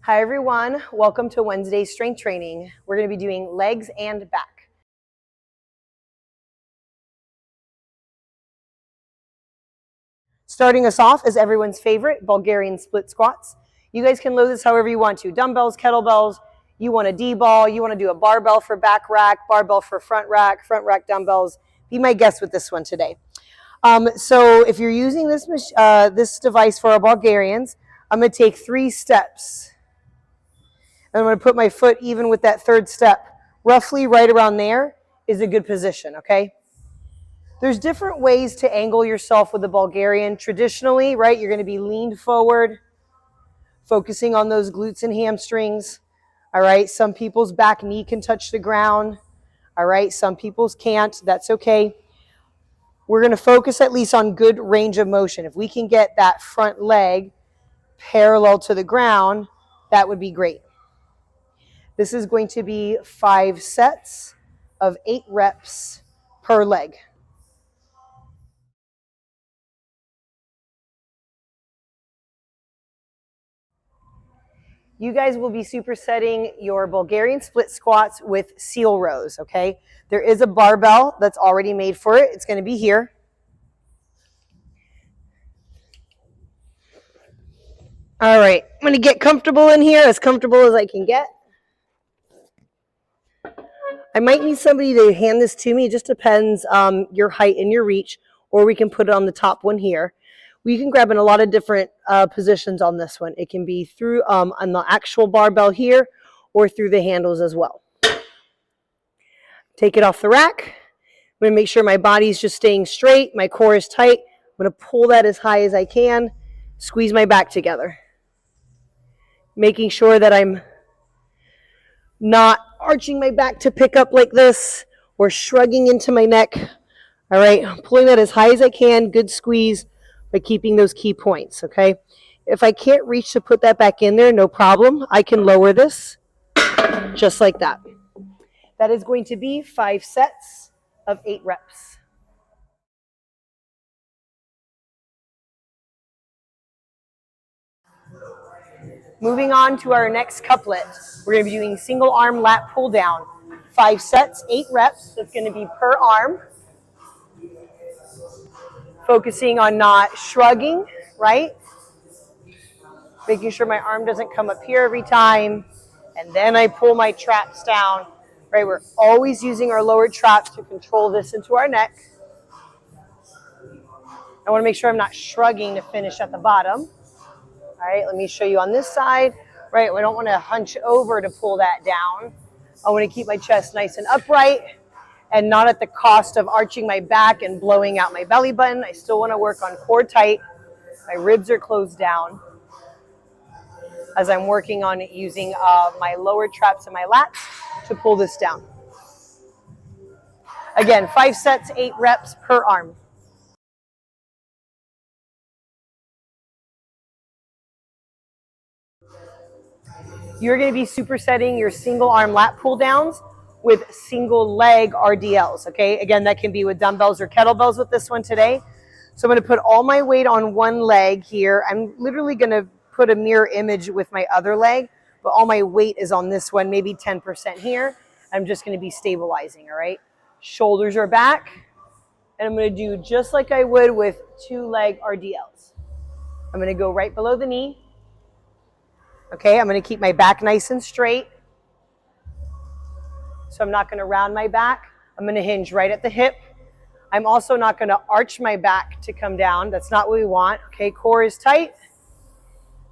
Hi everyone, welcome to Wednesday's strength training. We're going to be doing legs and back. Starting us off is everyone's favorite, Bulgarian split squats. You guys can load this however you want to. Dumbbells, kettlebells, you want a D-ball, you want to do a barbell for back rack, barbell for front rack dumbbells. Be my guest with this one today. So if you're using this device for our Bulgarians, I'm going to take 3 steps. And I'm going to put my foot even with that third step. Roughly right around there is a good position, okay? There's different ways to angle yourself with the Bulgarian. Traditionally, right, you're going to be leaned forward, focusing on those glutes and hamstrings, all right? Some people's back knee can touch the ground, all right? Some people's can't. That's okay. We're going to focus at least on good range of motion. If we can get that front leg parallel to the ground, that would be great. This is going to be 5 sets of 8 reps per leg. You guys will be supersetting your Bulgarian split squats with seal rows, okay? There is a barbell that's already made for it. It's going to be here. All right, I'm going to get comfortable in here, as comfortable as I can get. I might need somebody to hand this to me. It just depends your height and your reach, or we can put it on the top one here. We can grab in a lot of different positions on this one. It can be through on the actual barbell here or through the handles as well. Take it off the rack. I'm going to make sure my body's just staying straight. My core is tight. I'm going to pull that as high as I can. Squeeze my back together. Making sure that I'm not arching my back to pick up like this or shrugging into my neck. All right, pulling that as high as I can, good squeeze, by keeping those key points, okay? If I can't reach to put that back in there, no problem. I can lower this just like that. That is going to be 5 sets of 8 reps. Moving on to our next couplet. We're going to be doing single arm lat pull down. 5 sets, 8 reps. That's going to be per arm. Focusing on not shrugging, right? Making sure my arm doesn't come up here every time. And then I pull my traps down, right? We're always using our lower traps to control this into our neck. I want to make sure I'm not shrugging to finish at the bottom. All right, let me show you on this side, right? I don't want to hunch over to pull that down. I want to keep my chest nice and upright and not at the cost of arching my back and blowing out my belly button. I still want to work on core tight. My ribs are closed down as I'm working on using my lower traps and my lats to pull this down. Again, 5 sets, 8 reps per arm. You're going to be supersetting your single arm lat pull downs with single leg RDLs, okay? Again, that can be with dumbbells or kettlebells with this one today. So I'm going to put all my weight on one leg here. I'm literally going to put a mirror image with my other leg, but all my weight is on this one, maybe 10% here. I'm just going to be stabilizing, all right? Shoulders are back, and I'm going to do just like I would with 2 leg RDLs. I'm going to go right below the knee. Okay, I'm going to keep my back nice and straight. So I'm not going to round my back. I'm going to hinge right at the hip. I'm also not going to arch my back to come down. That's not what we want. Okay, core is tight.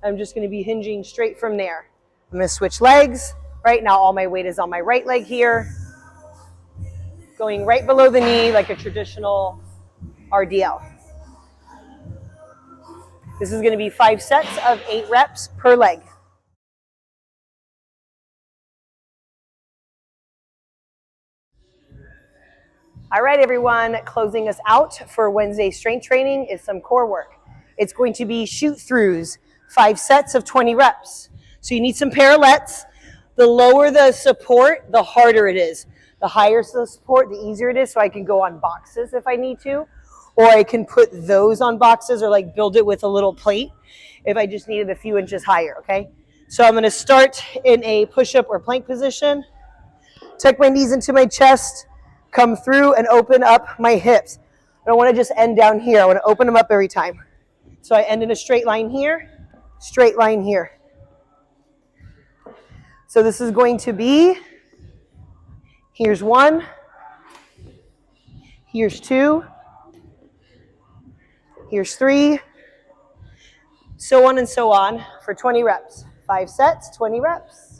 I'm just going to be hinging straight from there. I'm going to switch legs. Right now, all my weight is on my right leg here. Going right below the knee like a traditional RDL. This is going to be 5 sets of 8 reps per leg. All right, everyone, closing us out for Wednesday strength training is some core work. It's going to be shoot throughs, 5 sets of 20 reps. So you need some parallettes. The lower the support, the harder it is. The higher the support, the easier it is. So I can go on boxes if I need to, or I can put those on boxes or like build it with a little plate if I just needed a few inches higher, okay? So I'm going to start in a push-up or plank position, tuck my knees into my chest, come through and open up my hips. I don't want to just end down here. I want to open them up every time. So I end in a straight line here, straight line here. So this is going to be, here's 1, here's 2, here's 3, so on and so on for 20 reps. 5 sets, 20 reps.